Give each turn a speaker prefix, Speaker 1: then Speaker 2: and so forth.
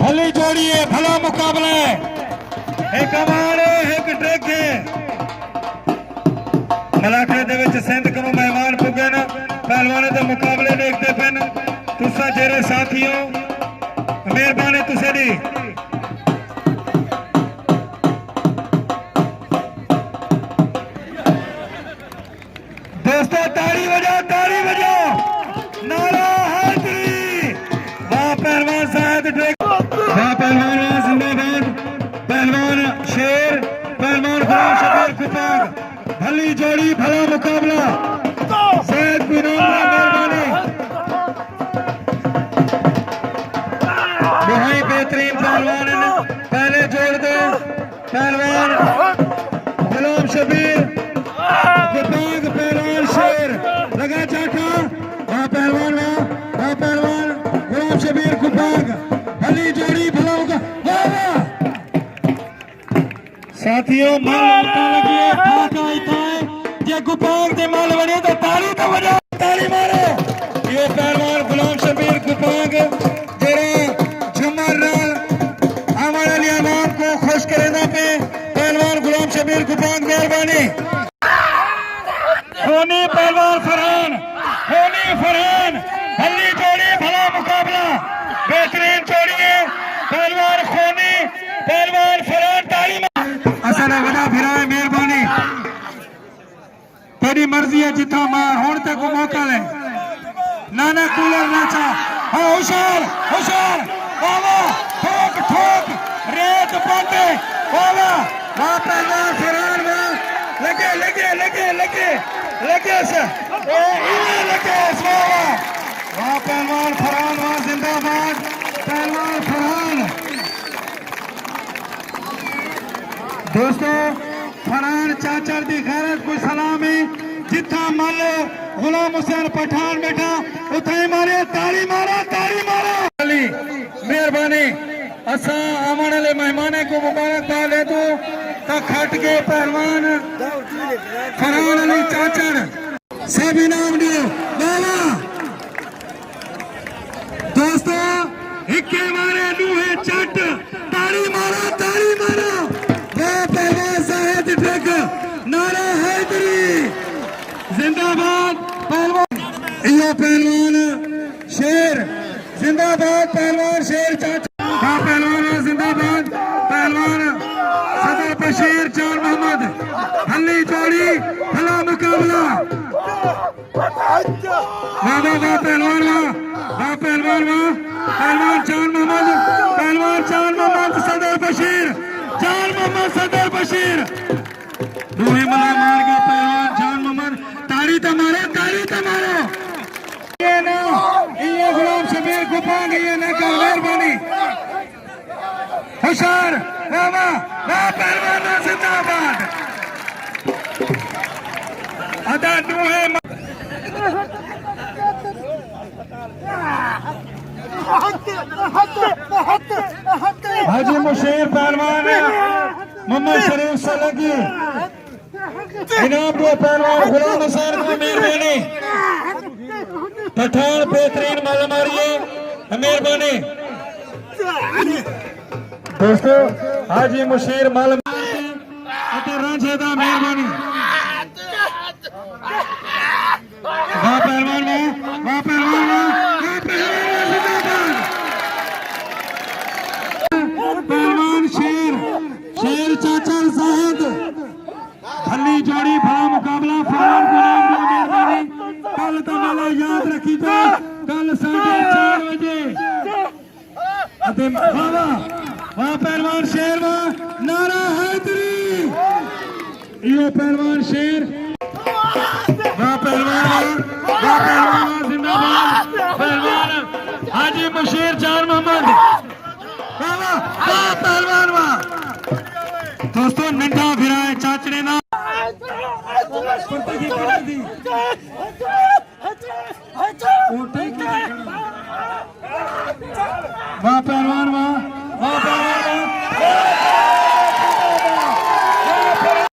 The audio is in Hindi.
Speaker 1: भली जोड़ी है, भला मुकाबला है। एक कमाल है, एक ट्रैक है। मलाखड़े दे विच सिंध को मेहमान पुगे न पहलवानों के मुकाबले देखते पे तुसा जेरे साथियों मेहरबानी तुसे दी। दोस्तों ताली बजाओ नारा हैदरी। वाह पहलवान साहब ट्रैक, वाह पहलवान जिंदाबाद, पहलवान शेर, पहलवान शबीर कुपाग। भली जोड़ी भला मुकाबला। सैयद मेहरबानी बहुत बेहतरीन पहलवान है। पहले जोड़ दो पहलवान गुलाम शबीर कुपाग, पहलवान शेर लगा चाटा। वहाँ पहलवान गुलाम शबीर कुपाग। भली जोड़ी भला मुकाबला। साथियों मल लगी जे कुपाग दे मल बने तो ताली तो बजाओ, ताली मारो। ये पहलवान गुलाम शबीर कुपाग जेरे झुमर नाल हमारे लिए आवाम को खुश करेना पे पहलवान गुलाम शबीर कुपाग मेहरबानी। होनी पहलवान फरहान भली जोड़ी भला मुकाबला। बेहतरीन जोड़ी है पहलवान खोनी पहलवान फरहान। ताली असल वड़ा फिरा मेहरबानी। तेरी मर्जी है जिथा मां हुण तक मौका ले नाना कूलर नाचा। हाँ होशियार बाबा ठोक रेत पाते बाबा। वहाँ पहलवान फरहान लगे से बाबा। वहाँ पहलवान फरहान वहाँ जिंदाबाद पहलवान फरहान। दोस्तों फरहान चाचर दी गैरत को सलामी। जिथा मल गुलाम हुसैन पठान बैठा उथे मारे ताली मारो मेहरबानी। असा आने वाले मेहमाने को मुबारकबाद है तो खट के पहलवान फरहान अली चाचर सब इनाम दियो बाबा। दोस्तों हिक्के मारे नूहे चट ताली मारो। पहलवान साहेब ट्रैक नारा हैदरी जिंदाबाद पहलवान। यो पहलवान शेर जिंदाबाद पहलवान शेर चाचा। हाँ पहलवान जिंदाबाद पहलवान सदर बशीर चार मोहम्मद। भली जोड़ी भला मुकाबला। वाह पहलवान चार मोहम्मद सदर बशीर दूहे मला मार गया पहलवान जान मोहम्मद। ताली तो मारो ये ना ये गुलाम शबीर कुपाग ये ना का मेहरबानी। होशियार वाह पहलवान जिंदाबाद। अदा दूहे हाजी मुशीर पहलवान मोहम्मद शरीफ सलगी इनाम दो पहलवान गुलाम हुसैन को मेहरबानी। पठान बेहतरीन मल मारिए मेहरबानी। दोस्तों हाजी मुशीर मल रांझेदा मेहरबानी। वाह पहलवान पहलवान शेर चाचा साहब। भली जोड़ी भला मुकाबला फरहान गुलाम की मेहरबानी। कल तो मेला याद रखी था कल 4:30 बजे। वाह पहलवान शेर वाह नारा हैदरी। यो पहलवान शेर वाह पहलवान जिंदाबाद पहलवान हाजी मुशीर चार मोहम्मद। पहलवान वाह। दोस्तों नंढा फिरा है चाचड़े ना वाह पहलवान वाह